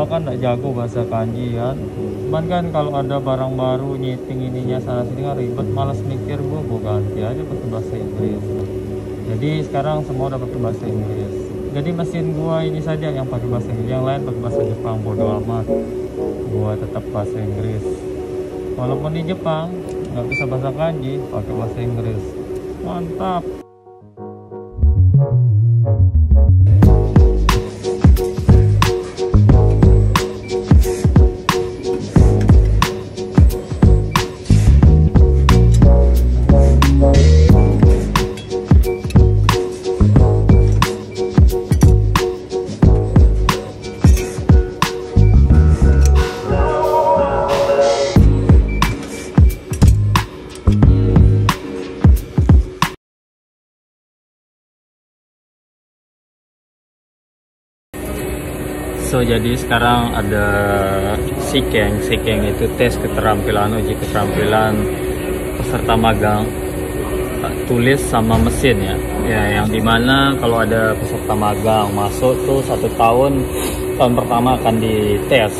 kan nggak jago bahasa kanji kan. Cuman kan kalau ada barang baru nyeting ininya sana sini kan ribet, malas mikir, gua ganti aja pakai bahasa Inggris. Jadi sekarang semua udah pakai bahasa Inggris. Jadi mesin gua ini saja yang pakai bahasa Inggris, yang lain pakai bahasa Jepang, bodo amat. Gua tetap bahasa Inggris. Walaupun di Jepang nggak bisa bahasa kanji, pakai bahasa Inggris. Mantap. So jadi sekarang ada Sikeng itu tes keterampilan, uji keterampilan peserta magang tulis sama mesin ya, yang dimana kalau ada peserta magang masuk tuh 1 tahun pertama akan dites,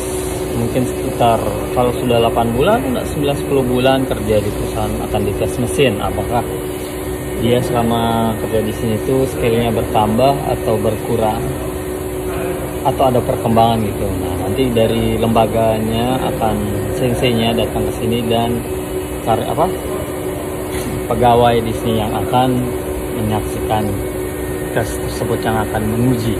mungkin sekitar kalau sudah 8 bulan 9-10 bulan kerja di perusahaan akan dites mesin, apakah dia selama kerja di sini tuh skillnya bertambah atau berkurang atau ada perkembangan gitu. Nah, nanti dari lembaganya akan senseinya datang ke sini dan pegawai di sini yang akan menyaksikan tes tersebut yang akan menguji.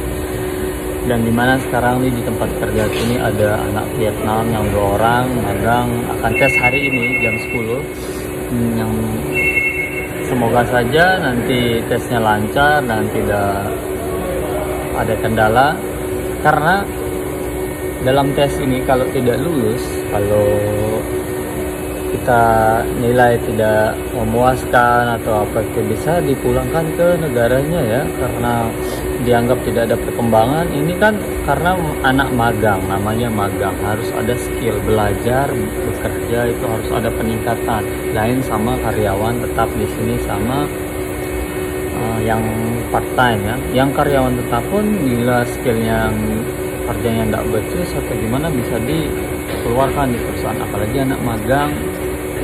Dan dimana sekarang nih di tempat kerja ini ada anak Vietnam yang 2 orang magang akan tes hari ini jam 10. Yang semoga saja nanti tesnya lancar dan tidak ada kendala. Karena dalam tes ini kalau tidak lulus, kalau kita nilai tidak memuaskan atau apa, itu bisa dipulangkan ke negaranya ya, karena dianggap tidak ada perkembangan. Ini kan karena anak magang, namanya magang, harus ada skill belajar, bekerja itu harus ada peningkatan. Lain sama karyawan tetap di sini sama yang part time ya. Yang karyawan tetap pun bila skillnya kerjanya tidak becus atau gimana bisa dikeluarkan di perusahaan, apalagi anak magang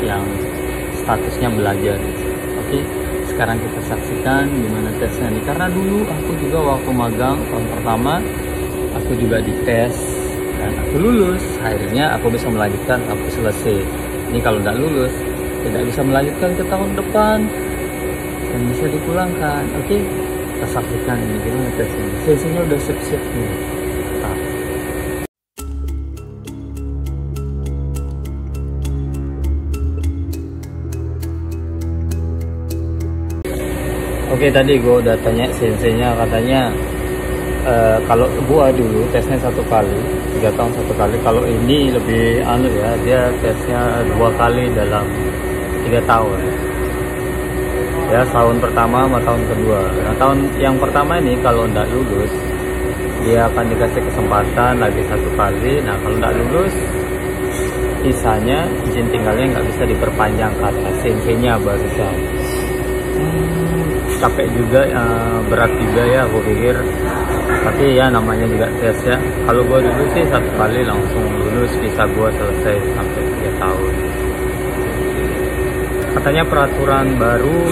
yang statusnya belajar. Oke, sekarang kita saksikan gimana tesnya nih, karena dulu aku juga waktu magang tahun pertama aku juga dites dan aku lulus, akhirnya aku bisa melanjutkan sampai selesai. Ini kalau tidak lulus tidak bisa melanjutkan ke tahun depan dan bisa dipulangkan. Oke, kita saksikan ini gimana tesnya. Sesinya udah siap-siap nih. Oke, tadi gue udah tanya senseinya, katanya kalau gua dulu tesnya 1 kali, 3 tahun 1 kali. Kalau ini lebih ya, dia tesnya 2 kali dalam 3 tahun. Ya, tahun pertama sama tahun kedua. Nah, tahun yang pertama ini kalau tidak lulus, dia akan dikasih kesempatan lagi 1 kali. Nah, kalau tidak lulus, sisanya izin tinggalnya nggak bisa diperpanjang, kata senseinya barusan. Capek juga, berat juga ya aku pikir, tapi ya namanya juga tes ya. Kalau gue dulu sih 1 kali langsung lulus, bisa gue selesai sampai 3 tahun. Katanya peraturan baru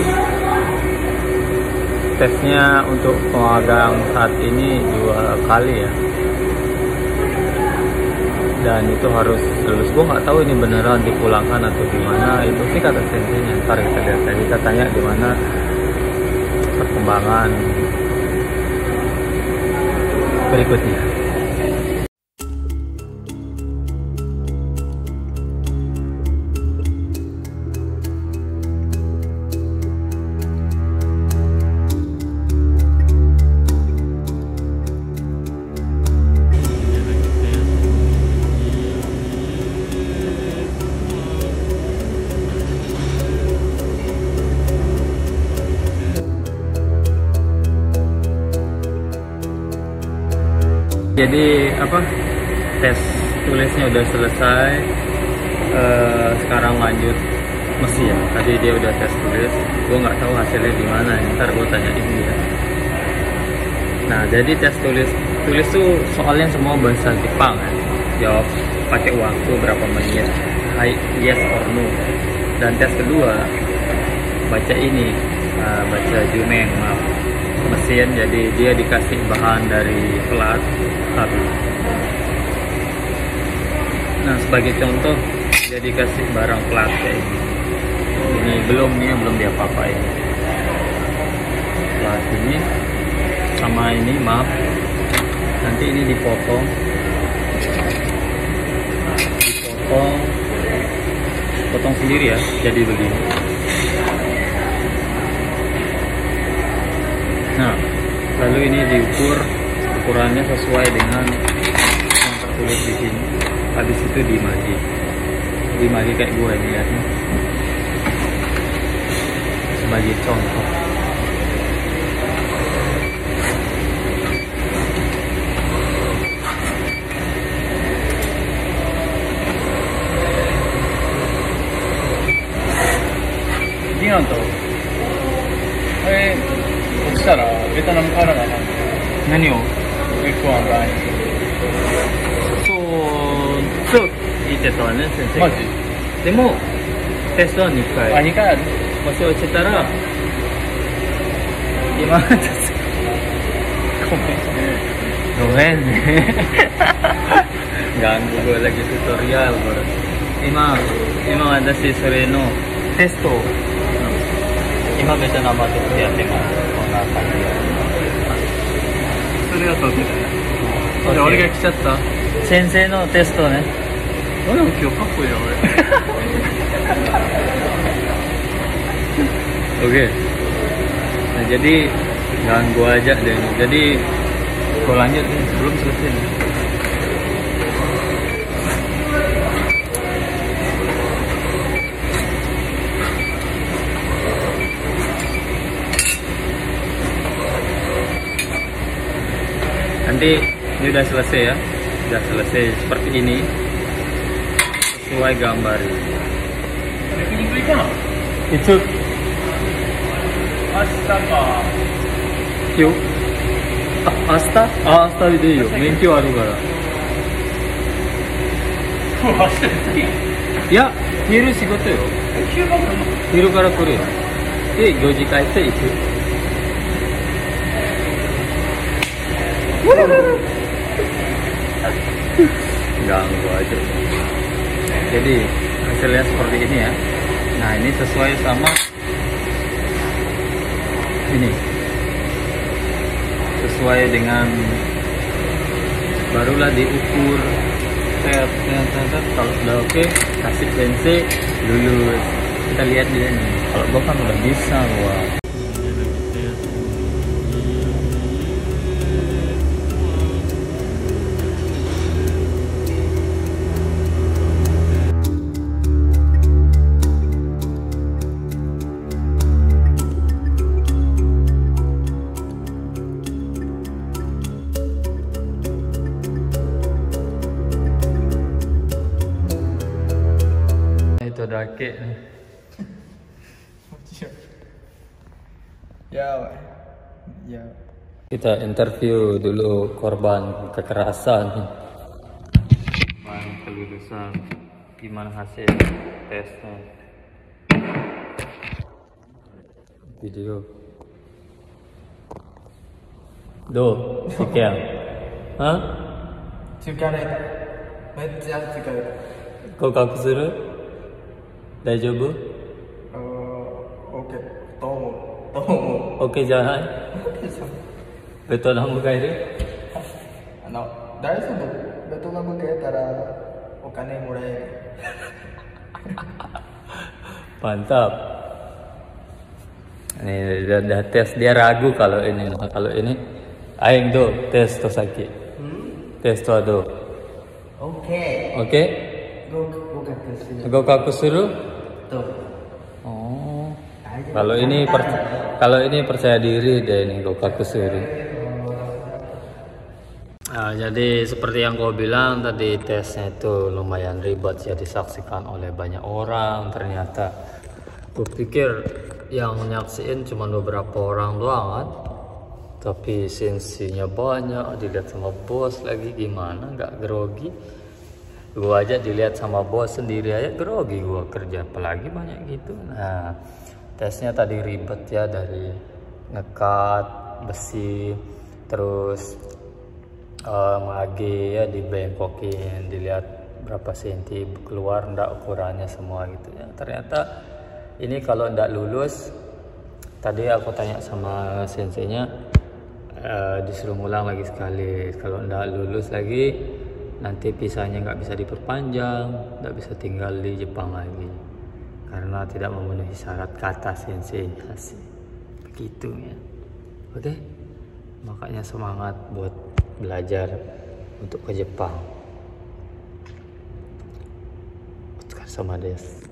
tesnya untuk magang saat ini 2 kali ya, dan itu harus lulus. Gue nggak tahu ini beneran dipulangkan atau gimana, itu sih kata senseinya. Ntar kita lihat lagi, kita tanya gimana perkembangan berikutnya. Jadi tes tulisnya udah selesai, sekarang lanjut mesin. Tadi dia udah tes tulis, gue nggak tahu hasilnya gimana, ntar gue tanyain dia. Nah, jadi tes tulis tuh soalnya semua bahasa Jepang kan. Jawab pakai waktu berapa menit, yes or no. Dan tes kedua baca ini, baca jumeng, maaf, mesin. Jadi dia dikasih bahan dari plat satu. Nah, sebagai contoh dia dikasih barang plat kayak ini. Ini belum diapa-apain. Plat ini sama ini, maaf, nanti ini dipotong sendiri ya, jadi begini. Nah, lalu ini diukur, ukurannya sesuai dengan yang tertulis di sini. Habis itu dimagi kayak gue ini, lihat nih, sebagai contoh.なんと起きたらベトナムからだな。何を F1 がそう言ってたわね、先生。マジでもテストは2回。2回ある。もし落ちたら今ごめんねganggu gue lagi tutorial bro. Imam私それのテストを今ベトナムでやってます。こんな感じで。それはそうですね。じゃあ俺が来ちゃった。先生のテストね。俺も今日かっこいいな俺。Oke. Nah, jadi ganggu aja deh. Jadi gue lanjut nih, belum selesai nih. Nanti ini udah selesai ya, udah selesai seperti ini, sesuai gambar. Itu Asta yuk, Astaでいいよ、免許あるから。いや、昼仕事よ。昼から来るよ。で、4時帰って行く。Ganggu aja. Jadi hasilnya seperti ini ya. Nah, ini sesuai sama ini, sesuai dengan, barulah diukur. Kalau udah oke, kasih PNC, lulus. Kita lihat dia nih. Kalau gua kan udah bisa gua. Itu dake nih. Ya. Kita interview dulu korban kekerasan. Kelulusan, gimana hasil tesnya? Video. Do, sekian. Hah? Tsukareta. Meccha tsukareta. Kokaku suru? Daijoubu? Oke. Okeじゃない？ベトナム帰る？大丈夫。ベトナム帰ったらお金もらえる。Mantap. Ini udah tes, dia ragu kalau ini. Aing do tes Tosaki. Tes to do. Oke. Oke? Gokaku suru? Oh. Kalau ini percaya diri deh, ini Gokaku suru. Nah, jadi seperti yang kau bilang tadi, tesnya itu lumayan ribet ya, disaksikan oleh banyak orang. Ternyata gue pikir yang nyaksiin cuma beberapa orang doang kan. Tapi sensinya banyak, dilihat sama bos lagi, gimana nggak grogi? Gua aja dilihat sama bos sendiri aja grogi gua kerja, apalagi banyak gitu. Nah, tesnya tadi ribet ya, dari ngekat besi, terus mage ya dibengkokin, dilihat berapa senti keluar ndak ukurannya semua gitu ya. Ternyata ini kalau ndak lulus, tadi aku tanya sama senseinya, disuruh ngulang lagi sekali. Kalau ndak lulus lagi, nanti visanya nggak bisa diperpanjang, nggak bisa tinggal di Jepang lagi karena tidak memenuhi syarat, kata sensei sih begitu ya. Oke, makanya semangat buat belajar untuk ke Jepang. Otsukare sama desu.